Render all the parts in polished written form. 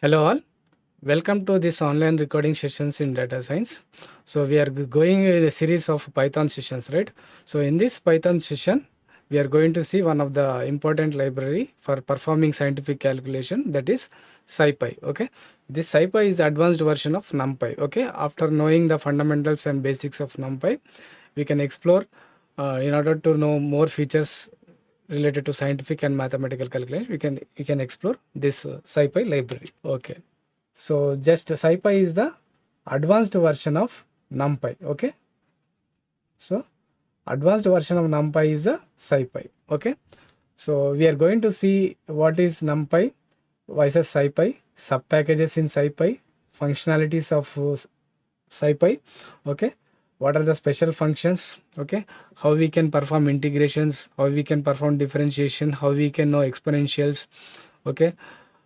Hello all, welcome to this online recording sessions in data science. So we are going in a series of Python sessions, right? So in this Python session, we are going to see one of the important library for performing scientific calculation, that is SciPy. Okay, this SciPy is advanced version of NumPy. Okay, after knowing the fundamentals and basics of NumPy, we can explore in order to know more features related to scientific and mathematical calculation. We can explore this SciPy library. Okay, so just SciPy is the advanced version of NumPy. Okay, so advanced version of NumPy is the SciPy. Okay, so we are going to see what is NumPy versus SciPy, sub packages in SciPy, functionalities of SciPy. Okay, what are the special functions? Okay, how we can perform integrations, how we can perform differentiation, how we can know exponentials. Okay,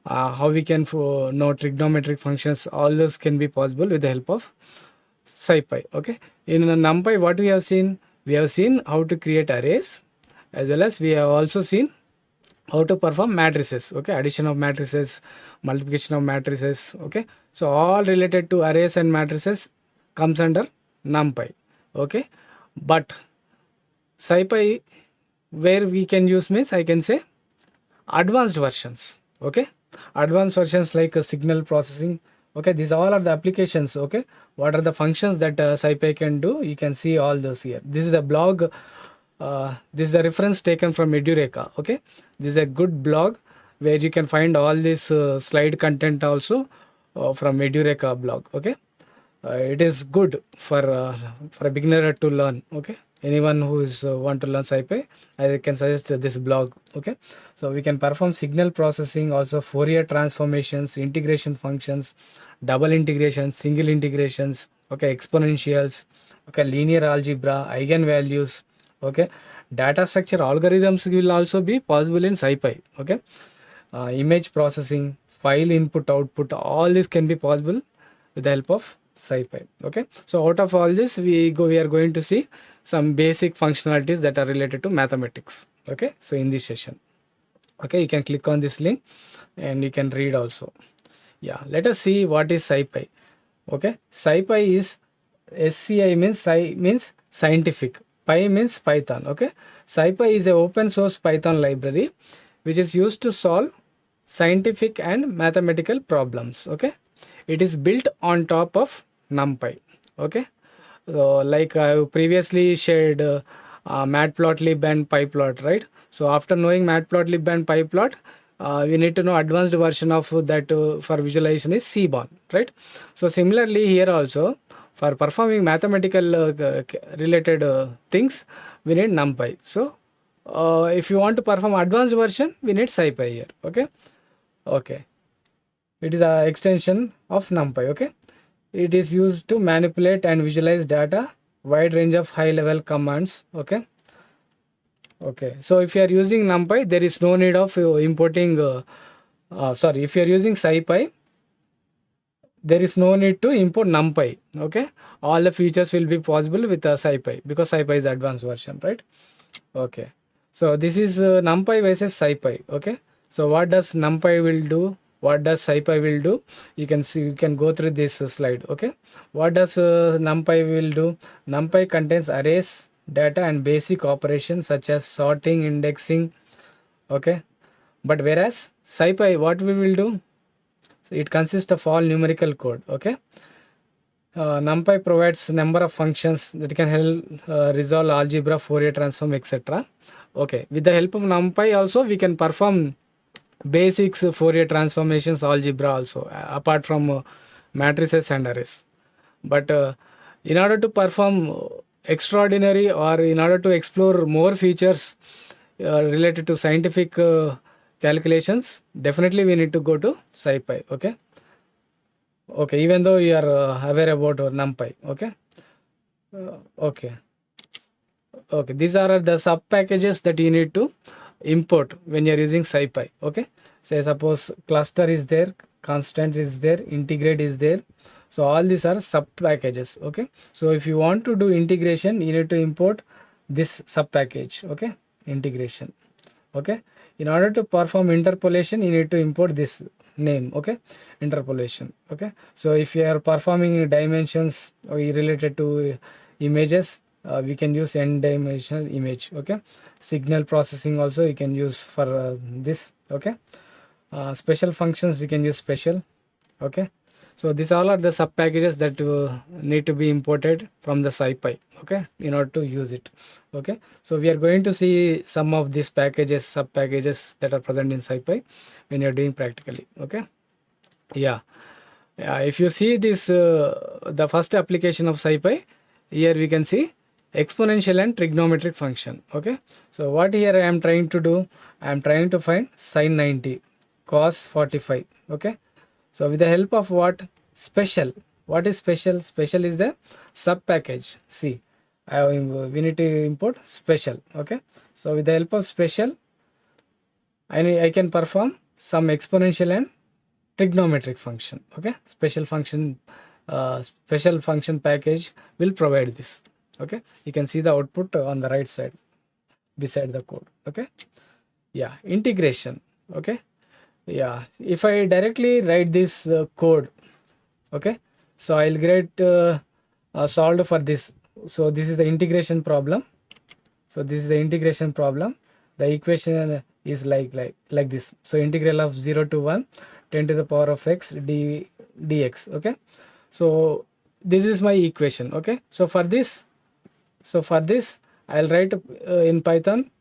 how we can know trigonometric functions. All those can be possible with the help of SciPy. Okay, in NumPy, what we have seen how to create arrays, as well as we have also seen how to perform matrices. Okay, addition of matrices, multiplication of matrices. Okay, so all related to arrays and matrices comes under NumPy. Okay, but SciPy, where we can use means, I can say advanced versions. Okay, advanced versions like signal processing. Okay, these all are the applications. Okay, what are the functions that SciPy can do? You can see all those here. This is a blog. This is a reference taken from Edureka. Okay, this is a good blog where you can find all this slide content also from Edureka blog. Okay, it is good for a beginner to learn. Okay, anyone who is want to learn SciPy, I can suggest this blog. Okay, so we can perform signal processing, also Fourier transformations, integration functions, double integrations, single integrations. Okay, exponentials. Okay, linear algebra, eigenvalues. Okay, data structure algorithms will also be possible in SciPy. Okay, image processing, file input output, all this can be possible with the help of SciPy. Okay, so out of all this we are going to see some basic functionalities that are related to mathematics. Okay, so in this session, okay, you can click on this link and you can read also. Yeah, let us see what is SciPy. Okay, SciPy is SCI means scientific, Py means Python. Okay, SciPy is an open source Python library which is used to solve scientific and mathematical problems. Okay, it is built on top of NumPy. Okay, so like I previously shared matplotlib and pyplot, right? So after knowing matplotlib and pyplot, we need to know advanced version of that for visualization is Seaborn, right? So similarly here also, for performing mathematical related things, we need NumPy. So if you want to perform advanced version, we need SciPy here. Okay, okay, it is an extension of NumPy. Okay, it is used to manipulate and visualize data, wide range of high level commands. Okay, okay, so if you are using NumPy, there is no need of importing if you are using SciPy, there is no need to import NumPy. Okay, all the features will be possible with SciPy because SciPy is advanced version, right? Okay, so this is NumPy versus SciPy. Okay, so what does NumPy will do? What does SciPy will do? You can see, you can go through this slide. Okay, what does NumPy will do? NumPy contains arrays, data and basic operations such as sorting, indexing. Okay, but whereas SciPy, what we will do? So it consists of all numerical code. Okay, NumPy provides number of functions that can help resolve algebra, Fourier transform, etc. Okay, with the help of NumPy also we can perform basics, Fourier transformations, algebra also, apart from matrices and arrays. But in order to perform extraordinary, or in order to explore more features related to scientific calculations, definitely we need to go to SciPy. Okay, okay, even though you are aware about NumPy. Okay, okay, okay, these are the sub packages that you need to import when you are using SciPy. Okay, say suppose cluster is there, constant is there, integrate is there. So all these are sub packages. Okay, so if you want to do integration, you need to import this sub package. Okay, integration. Okay, in order to perform interpolation, you need to import this name. Okay, interpolation. Okay, so if you are performing dimensions related to images, we can use n dimensional image. Okay, signal processing also you can use for this. Okay, special functions you can use special. Okay, so these all are the sub packages that need to be imported from the SciPy, okay, in order to use it. Okay, so we are going to see some of these packages, sub packages that are present in SciPy when you're doing practically. Okay, yeah, if you see this, the first application of SciPy, here we can see exponential and trigonometric function. Okay, so what here I am trying to do, I am trying to find sine 90, cos 45. Okay, so with the help of what? Special. What is special? Special is the sub package. See, we need to import special. Okay, so with the help of special, I can perform some exponential and trigonometric function. Okay, special function package will provide this. Okay, you can see the output on the right side beside the code. Okay, yeah, integration. Okay, yeah, if I directly write this code, okay, so I'll get solved for this. So this is the integration problem. So this is the integration problem. The equation is like this. So integral of 0 to 1 10 to the power of x dx. Okay, so this is my equation. Okay, so for this I'll write in Python.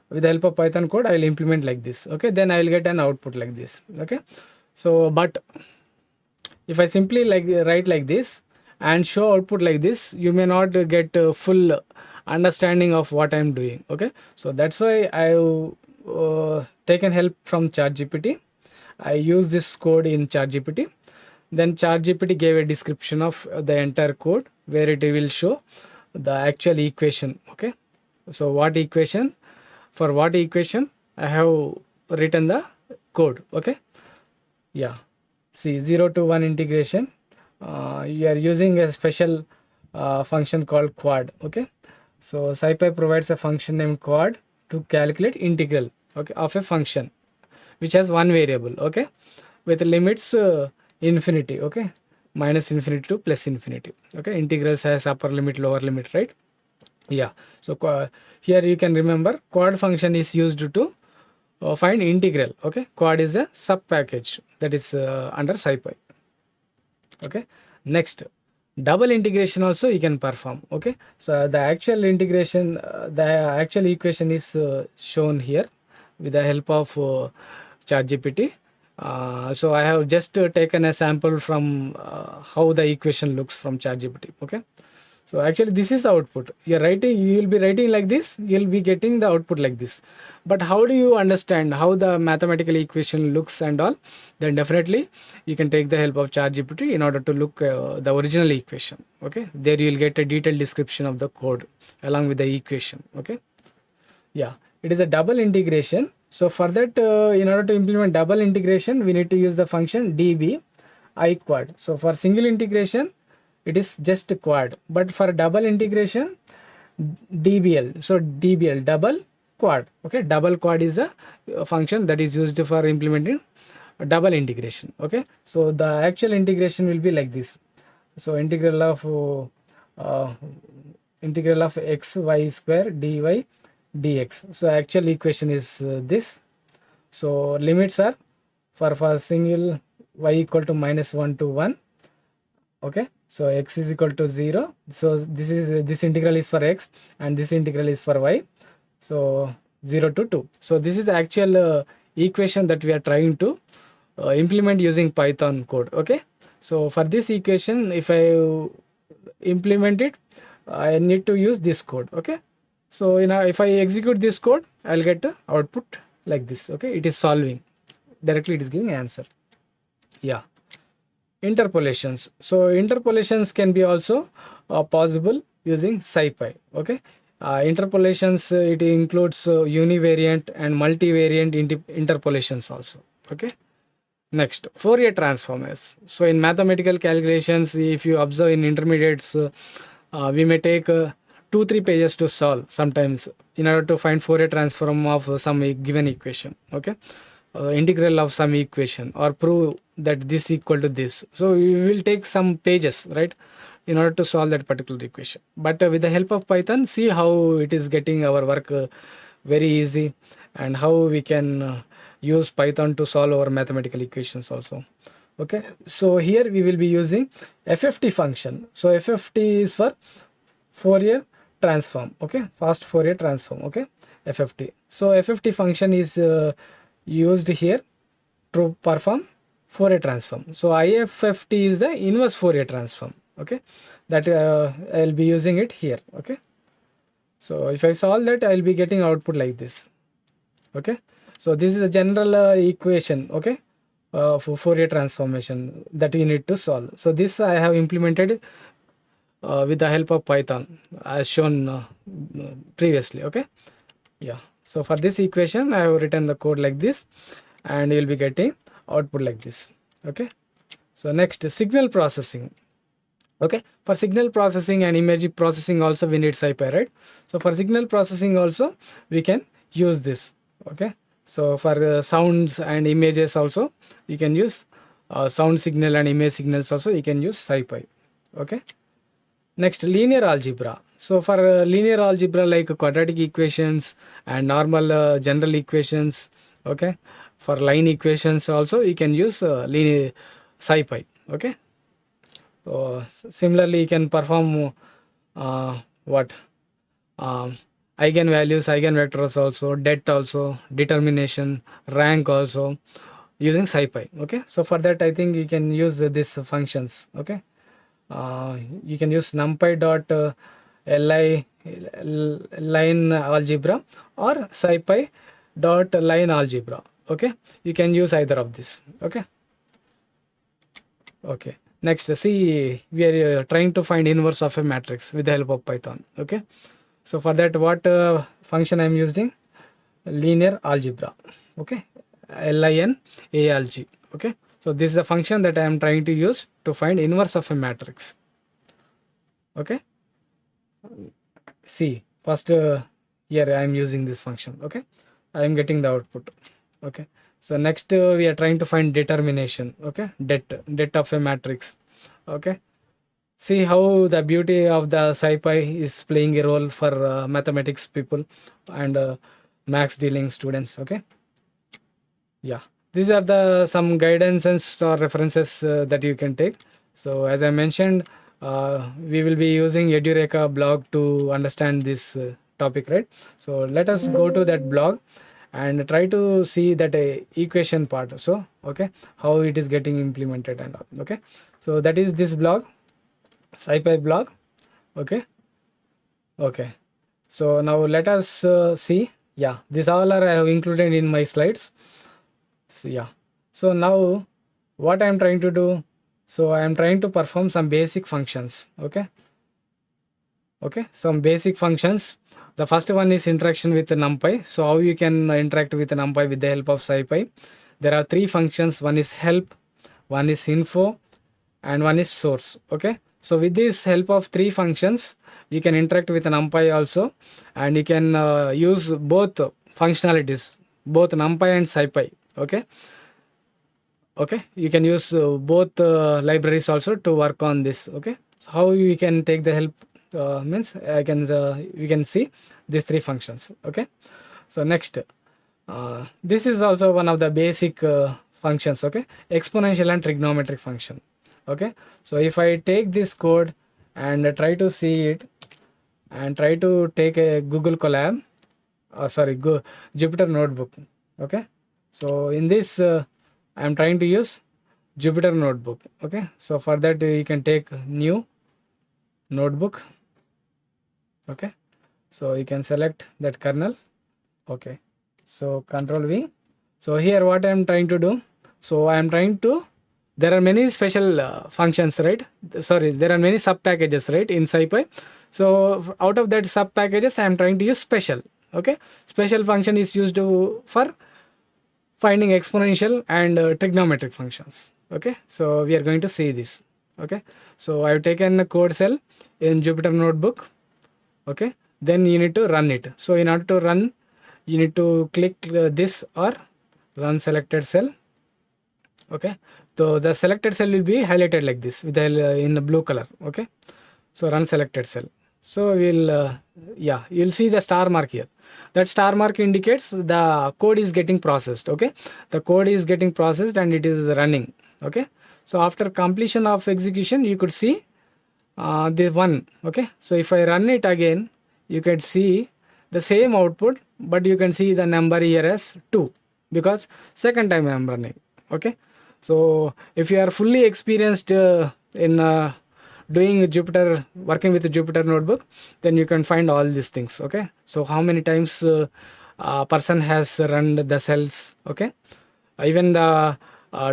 With the help of Python code, I will implement like this. Okay, then I will get an output like this. Okay, so but if I simply write like this and show output like this, you may not get full understanding of what I am doing. Okay, so that's why I've taken help from ChatGPT. I use this code in ChatGPT. Then ChatGPT gave a description of the entire code where it will show the actual equation. Okay, so what equation? For what equation I have written the code. Okay, yeah, see 0 to 1 integration, you are using a special function called quad. Okay, so SciPy provides a function named quad to calculate integral, okay, of a function which has one variable, okay, with limits infinity, okay, minus infinity to plus infinity. Okay, integrals has upper limit, lower limit, right? Yeah, so here you can remember quad function is used to find integral. Okay, quad is a sub package that is under SciPy. Okay, next, double integration also you can perform. Okay, so the actual integration, the actual equation is shown here with the help of ChatGPT. So I have just taken a sample from how the equation looks from ChatGPT. Okay, so actually this is the output. You will be writing like this, you will be getting the output like this. But how do you understand how the mathematical equation looks and all? Then definitely you can take the help of ChatGPT in order to look the original equation. Okay, there you will get a detailed description of the code along with the equation. Okay, yeah, it is a double integration. So for that, in order to implement double integration, we need to use the function db I quad. So for single integration, it is just quad, but for double integration, dbl. So dbl, double quad. Okay, double quad is a function that is used for implementing double integration. Okay, so the actual integration will be like this. So integral of x y square dy dx. So actual equation is this. So limits are for single y equal to -1 to 1. Okay, so x is equal to 0. So this integral is for x and this integral is for y. So 0 to 2. So this is the actual equation that we are trying to implement using Python code. Okay, so for this equation, if I implement it, I need to use this code. Okay, so if I execute this code, I'll get the output like this. Okay, it is solving directly, it is giving answer. Yeah, interpolations. So interpolations can be also possible using SciPy. Okay, interpolations, it includes univariant and multivariant interpolations also. Okay, next, Fourier transforms. So in mathematical calculations, if you observe in intermediates, we may take 2-3 pages to solve sometimes in order to find Fourier transform of some given equation. Okay, integral of some equation, or prove that this equal to this. So we will take some pages, right, in order to solve that particular equation. But with the help of Python, see how it is getting our work very easy, and how we can use Python to solve our mathematical equations also. Okay, so here we will be using FFT function. So FFT is for Fourier transform. Okay, fast Fourier transform. Okay, FFT. So FFT function is used here to perform Fourier transform. So IFFT is the inverse Fourier transform. Okay, that I'll be using it here. Okay, so if I solve that, I'll be getting output like this. Okay, so this is a general equation. Okay, for Fourier transformation that we need to solve. So this I have implemented with the help of Python as shown previously. Okay, yeah. So for this equation, I have written the code like this, and you will be getting output like this. Okay, so next, signal processing. Okay, for signal processing and image processing also we need SciPy, right? So for signal processing also we can use this. Okay, so for sounds and images also you can use sound signal and image signals also you can use SciPy. Okay, next, linear algebra. So for linear algebra like quadratic equations and normal general equations, okay, for line equations also you can use linear SciPy. Okay, so similarly you can perform what eigenvalues, eigenvectors also, det also, determination, rank also using SciPy. Okay, so for that I think you can use these functions. Okay, you can use numpy dot li line algebra or SciPy dot line algebra. Okay, you can use either of this. Okay, okay. Next, see, we are trying to find inverse of a matrix with the help of Python. Okay, so for that, what function I am using? Linear algebra. Okay, LINALG. Okay, so this is a function that I am trying to use to find inverse of a matrix. Okay, see, first here I am using this function. Okay, I am getting the output. Okay, so next we are trying to find determination. Okay, det of a matrix. Okay, see how the beauty of the SciPy is playing a role for mathematics people and maths dealing students. Okay, yeah, these are the some guidances or references that you can take. So as I mentioned, we will be using Edureka blog to understand this topic, right? So let us go to that blog and try to see that equation part. So okay, how it is getting implemented and all. Okay, so that is this blog, SciPy blog. Okay, okay, so now let us see. Yeah, this all are I have included in my slides. So yeah, so now what I am trying to do, so I am trying to perform some basic functions. Okay, okay, some basic functions. The first one is interaction with the NumPy. So how you can interact with the NumPy with the help of SciPy? There are three functions. One is help, one is info, and one is source. Okay, so with this help of three functions, you can interact with the NumPy also, and you can use both functionalities, both NumPy and SciPy. Okay, okay, you can use both libraries also to work on this. Okay, so how you can take the help means I can we can see these three functions. Okay, so next, this is also one of the basic functions. Okay, exponential and trigonometric function. Okay, so if I take this code and try to see it and try to take a Google Colab, go Jupyter Notebook. Okay, so in this I am trying to use Jupyter Notebook. Okay, so for that you can take new notebook. Okay, so you can select that kernel. Okay, so Control V. So here what I am trying to do, so I am trying to, there are many special functions, right? Sorry, there are many sub packages, right, in SciPy. So out of that sub packages I am trying to use special. Okay, special function is used for finding exponential and trigonometric functions. Okay, so we are going to see this. Okay, so I have taken a code cell in Jupyter Notebook. okay, then you need to run it. So in order to run, you need to click this or run selected cell. Okay, so the selected cell will be highlighted like this with the in the blue color. Okay, so run selected cell. So we'll yeah, you'll see the star mark here. That star mark indicates the code is getting processed. Okay, the code is getting processed and it is running. Okay, so after completion of execution, you could see this one. Okay, so if I run it again, you can see the same output, but you can see the number here as 2 because second time I am running. Okay, so if you are fully experienced in doing Jupyter, working with the Jupyter notebook, then you can find all these things. Okay, so how many times a person has run the cells. Okay, even the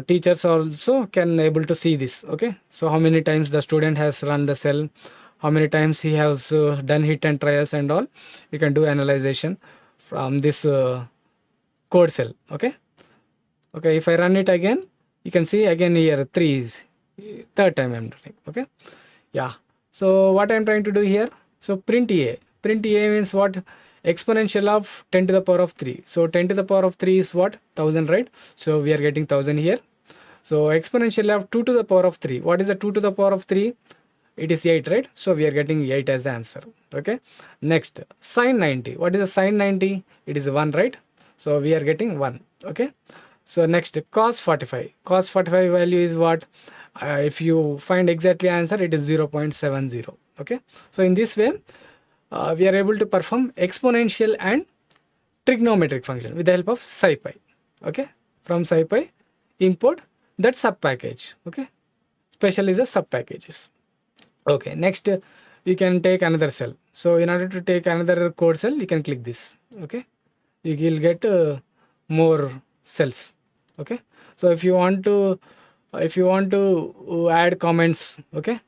teachers also can able to see this. Okay, so how many times the student has run the cell, how many times he has done hit and trials and all, you can do analyzation from this code cell. Okay, okay, if I run it again, you can see again here 3 is third time I'm doing. Okay, yeah, so what I'm trying to do here, so print a means what? Exponential of 10 to the power of 3. So 10 to the power of 3 is what? 1000, right? So we are getting 1000 here. So exponential of 2 to the power of 3. What is the 2 to the power of 3? It is 8, right? So we are getting 8 as the answer. Okay, next sine 90. What is the sine 90? It is 1, right? So we are getting 1. Okay, so next cos 45. Cos 45 value is what? If you find exactly answer, it is 0.70. Okay, so in this way we are able to perform exponential and trigonometric function with the help of SciPy. Okay, from SciPy import that sub package. Okay, special is the sub packages. Okay, next you can take another cell. So in order to take another code cell, you can click this. Okay, you will get more cells. Okay, so if you want to add comments, okay,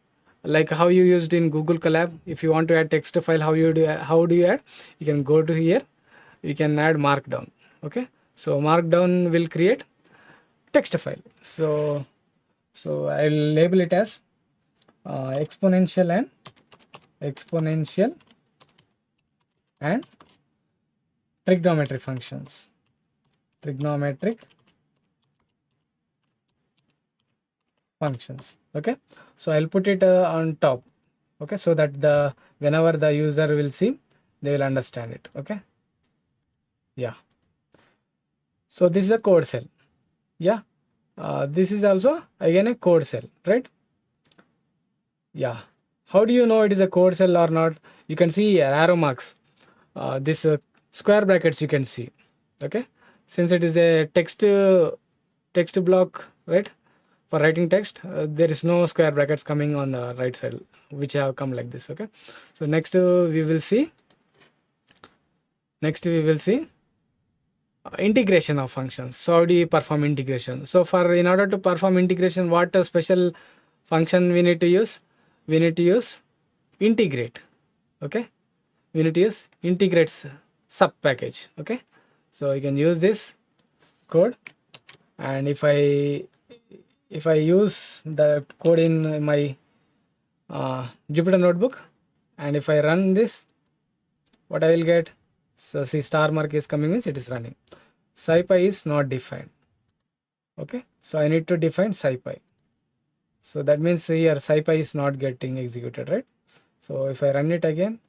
like how you used in Google Colab, if you want to add text file, how do you add? You can go to here, you can add markdown. Okay, so markdown will create text file. So I will label it as exponential and trigonometric functions. Okay, so I'll put it on top. Okay, so that whenever the user will see, they will understand it. Okay, yeah, so this is a code cell. Yeah, this is also again a code cell, right? Yeah, how do you know it is a code cell or not? You can see here arrow marks, this square brackets you can see. Okay, since it is a text block, right? For writing text, there is no square brackets coming on the right side, which have come like this. Okay, so next we will see integration of functions. So how do you perform integration? So in order to perform integration, what a special function we need to use? We need to use integrate. Okay, we need to use integrates sub package. Okay, so you can use this code, and if I use the code in my Jupyter notebook, and if I run this, what I will get? So see, star mark is coming, means it is running. SciPy is not defined. Okay, so I need to define SciPy. So that means here SciPy is not getting executed, right? So if I run it again,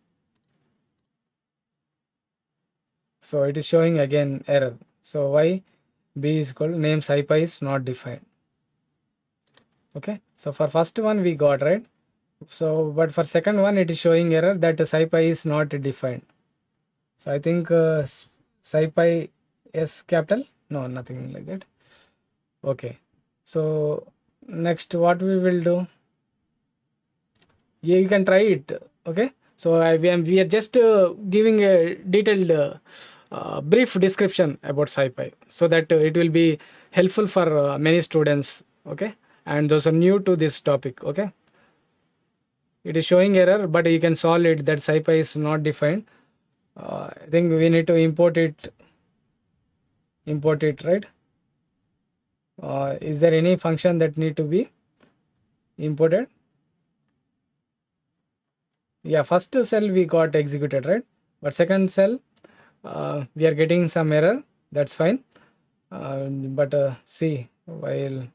so it is showing again error. So why? B is equal to name SciPy is not defined. Okay, so for first one we got, right? So but for second one it is showing error that SciPy is not defined. So I think SciPy is capital, no, nothing like that. Okay, so next what we will do, yeah, you can try it. Okay, so we are just giving a detailed brief description about SciPy, so that it will be helpful for many students. Okay, and those are new to this topic. Okay, it is showing error, but you can solve it, that SciPy is not defined. I think we need to import it, right? Is there any function that need to be imported? Yeah, first cell we got executed, right? But second cell, we are getting some error. That's fine. But see, while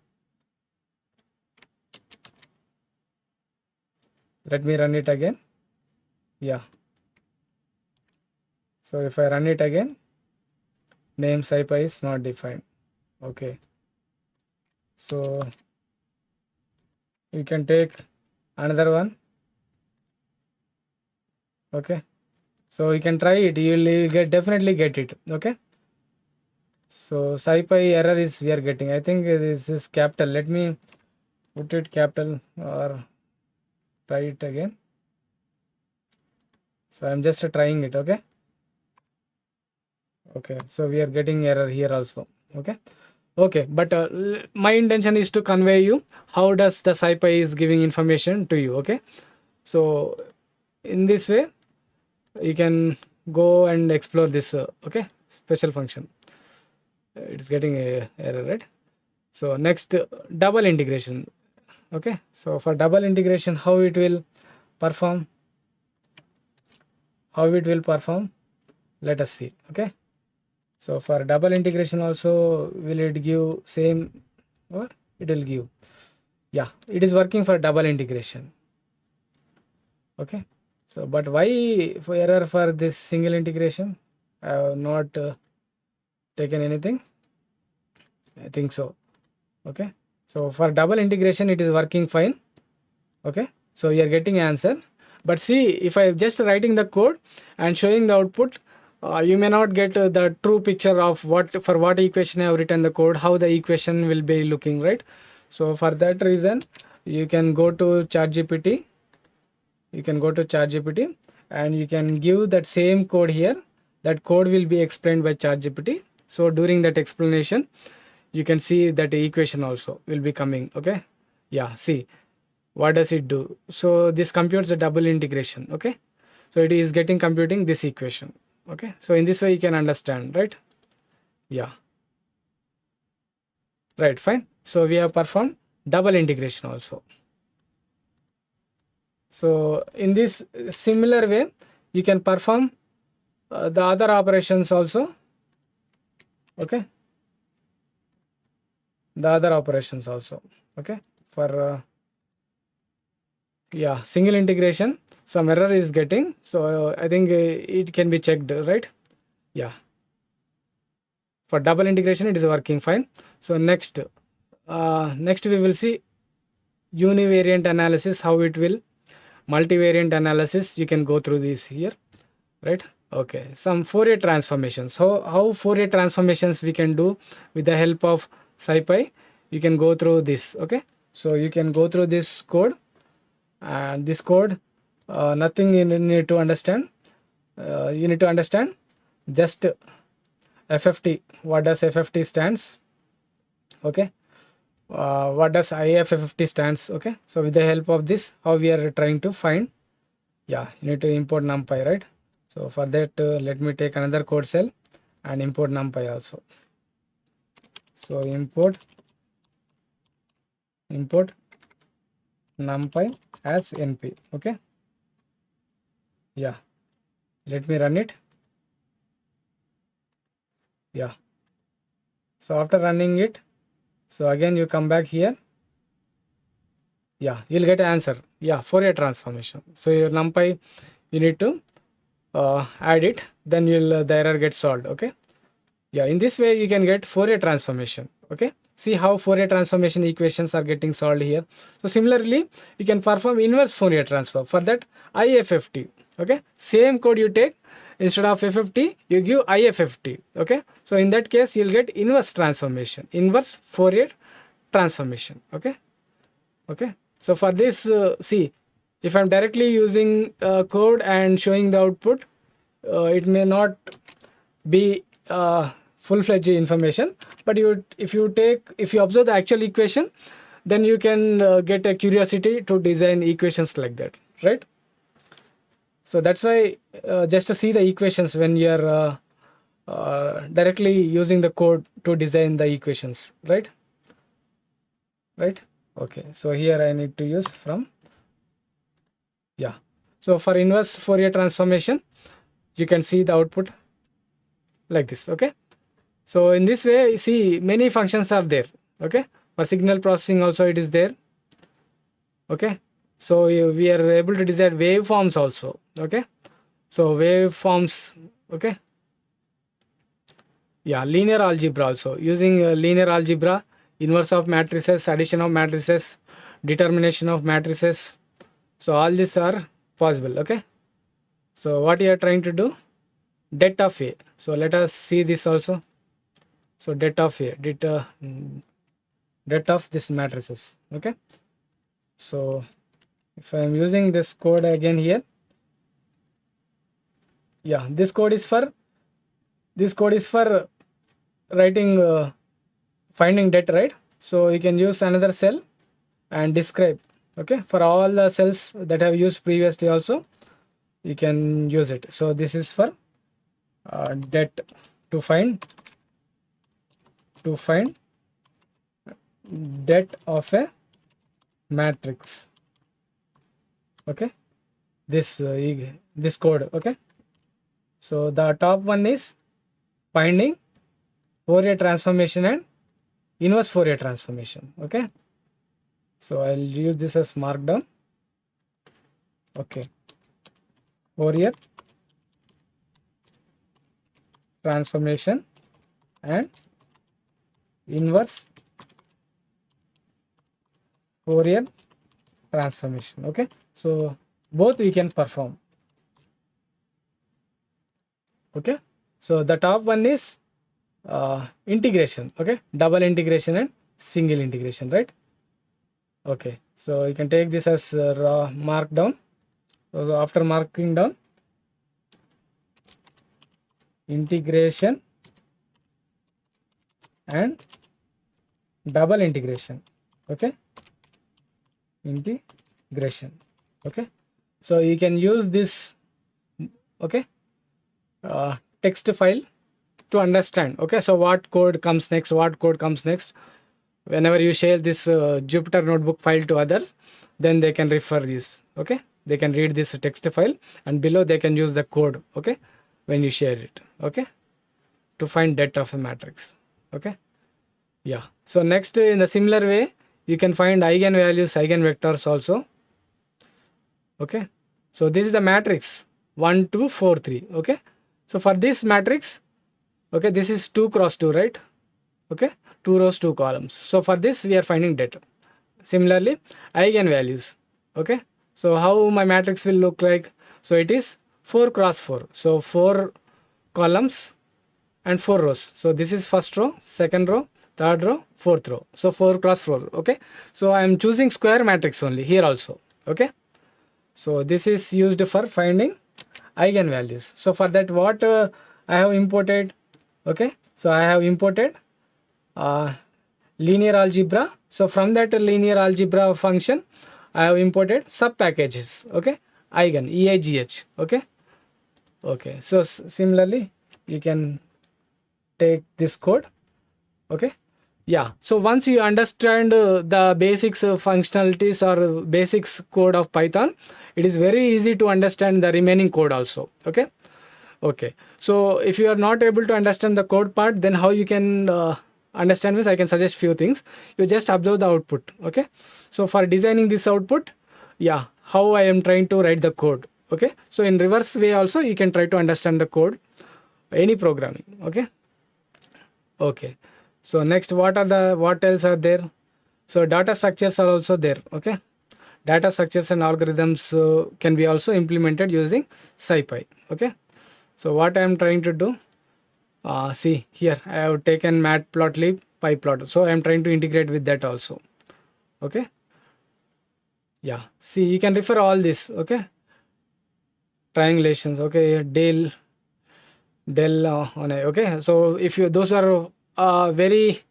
let me run it again. Yeah. So if I run it again, name SciPy is not defined. Okay. So you can take another one. Okay. So you can try it. You'll definitely get it. Okay. So SciPy error is we are getting. I think this is capital. Let me put it capital or try it again. So I'm just trying it. Okay. Okay. So we are getting error here also. Okay. Okay. But my intention is to convey you how does the SciPy is giving information to you. Okay. So in this way, you can go and explore this. Okay. Special function. It's getting a error, right? So next, double integration. Okay, so for double integration, how it will perform, let us see. Okay, so for double integration also, will it give same, or it will give, yeah, it is working for double integration. Okay, so but why for error for this single integration? I have not taken anything. I think so. Okay, so for double integration it is working fine. Okay, so you are getting answer. But see, if I just writing the code and showing the output, you may not get the true picture of what equation I have written the code, how the equation will be looking, right? So for that reason, you can go to ChatGPT. And you can give that same code here. That code will be explained by ChatGPT. So during that explanation, you can see that the equation also will be coming. Okay, yeah, see. What does it do? So this computes the double integration. Okay, so it is computing this equation. Okay, so in this way you can understand, right? Yeah, right, fine. So we have performed double integration also. So in this similar way you can perform the other operations also. Okay, the other operations also. Okay, for yeah, single integration some error is getting, so I think it can be checked, right? Yeah, for double integration it is working fine. So next we will see univariant analysis, how it will, multivariant analysis, you can go through this here, right? Okay, some Fourier transformations, how Fourier transformations we can do with the help of SciPy, you can go through this. Okay, so you can go through this code, and this code nothing you need to understand. You need to understand just FFT, what does FFT stands. Okay, what does IFFT stands. Okay, so with the help of this, how we are trying to find, yeah, you need to import numpy, right? So for that, let me take another code cell and import numpy also. So import numpy as np. Okay, yeah, let me run it. Yeah, so after running it, so again you come back here. Yeah, you'll get an answer. Yeah, Fourier transformation. So your numpy, you need to add it, then you'll the error gets solved. Okay, yeah, in this way you can get Fourier transformation. Okay, see how Fourier transformation equations are getting solved here. So similarly you can perform inverse Fourier transform. For that, IFFT. Okay, same code you take, instead of FFT you give IFFT. Okay, so in that case you'll get inverse transformation, inverse Fourier transformation. Okay, so for this, see, if I'm directly using code and showing the output, it may not be full-fledged information, but if you observe the actual equation, then you can get a curiosity to design equations like that, right? So that's why just to see the equations when you are directly using the code to design the equations, right? Okay, so here I need to use from, yeah, So for inverse Fourier transformation, you can see the output like this. Okay, so in this way, see, many functions are there. Okay, for signal processing also it is there. Okay, so we are able to design waveforms also. Okay, so waveforms. Okay, yeah, linear algebra also, using linear algebra, inverse of matrices, addition of matrices, determination of matrices. So all these are possible. Okay, so what you are trying to do, det of A. So let us see this also. So det of A, det of this matrices. Okay, so if I am using this code again here, yeah, this code is for writing finding det, right? So you can use another cell and describe. Okay, for all the cells that I have used previously also you can use it. So this is for det to find det of a matrix. Okay, this code. Okay, so the top one is finding Fourier transformation and inverse Fourier transformation. Okay, so I'll use this as markdown. Okay, Fourier transformation and inverse Fourier transformation. Okay, so both we can perform. Okay, so the top one is integration. Okay, double integration and single integration, right? Okay, so you can take this as raw markdown. So after marking down, integration and double integration. Okay, integration. Okay, so you can use this, okay, text file to understand. Okay, so what code comes next, whenever you share this Jupyter notebook file to others, then they can refer this. Okay, they can read this text file and below they can use the code. Okay, when you share it. Okay, to find det of a matrix. Okay, yeah, so next in the similar way you can find eigenvalues, eigenvectors also. Okay, so this is the matrix 1 2 4 3. Okay, so for this matrix, okay, this is 2 cross 2, right? Okay, 2 rows 2 columns. So for this we are finding det. Similarly, eigenvalues. Okay, so how my matrix will look like? So it is 4 cross 4, so 4 columns and 4 rows. So this is first row, second row, third row, fourth row. So 4 cross 4. Okay, so I am choosing square matrix only here also. Okay, so this is used for finding eigenvalues. So for that, what I have imported? Okay, so I have imported linear algebra. So from that linear algebra function I have imported sub packages. Okay, eigen, EAGH. Okay, okay, so similarly you can take this code. Okay, yeah, so once you understand the basics of functionalities or basics code of Python, it is very easy to understand the remaining code also. Okay, okay, so if you are not able to understand the code part, then how you can understand means I can suggest few things. You just observe the output. Okay, so for designing this output, yeah, how I am trying to write the code. Okay, so in reverse way also you can try to understand the code, any programming. Okay, okay, so next, what else are there? So data structures are also there. Okay, data structures and algorithms can be also implemented using SciPy. Okay, so what I am trying to do, see here I have taken matplotlib pyplot, so I am trying to integrate with that also. Okay, yeah, see, you can refer all this. Okay, triangulations. Okay, del on a. Okay, so if you those are very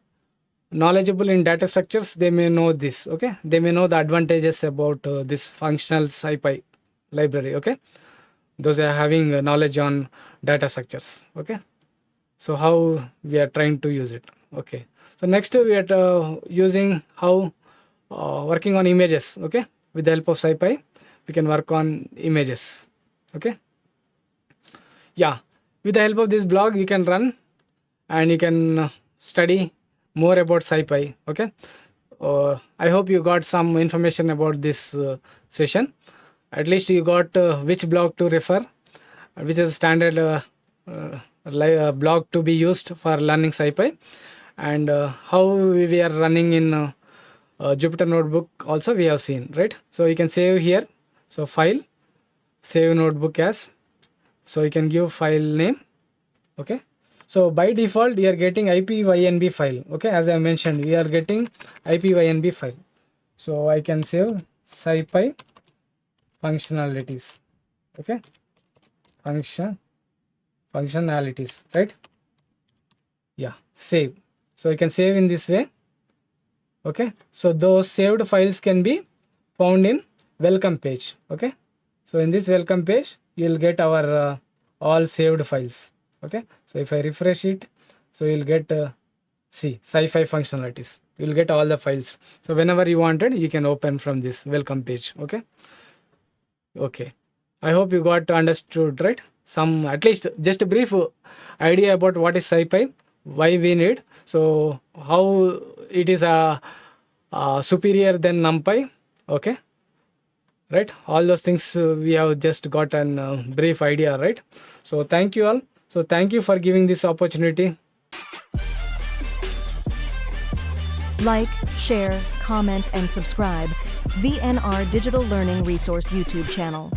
knowledgeable in data structures, they may know this. Okay, they may know the advantages about this functional SciPy library. Okay, those are having knowledge on data structures. Okay, so how we are trying to use it. Okay, so next we are using how working on images. Okay, with the help of SciPy we can work on images. Okay. Yeah, with the help of this blog you can run and you can study more about SciPy. Okay. I hope you got some information about this session. At least you got which blog to refer, which is a standard blog to be used for learning SciPy, and how we are running in Jupyter Notebook also we have seen, right? So you can save here. So file, save notebook as, so you can give file name. Okay. So by default you are getting IPYNB file. Okay, as I mentioned, we are getting IPYNB file. So I can save SciPy functionalities. Okay, functionalities, right? Yeah, save. So you can save in this way. Okay, so those saved files can be found in welcome page. Okay, so in this welcome page you will get our all saved files. Okay, so if I refresh it, so you'll get see SciPy functionalities, you will get all the files. So whenever you wanted, you can open from this welcome page. Okay. Okay, I hope you got understood, right? Some, at least just a brief idea about what is SciPy, why we need, so how it is superior than NumPy. Okay, right? All those things we have just got a brief idea, right? So thank you all. So thank you for giving this opportunity. Like, share, comment, and subscribe VNR Digital Learning Resource YouTube channel.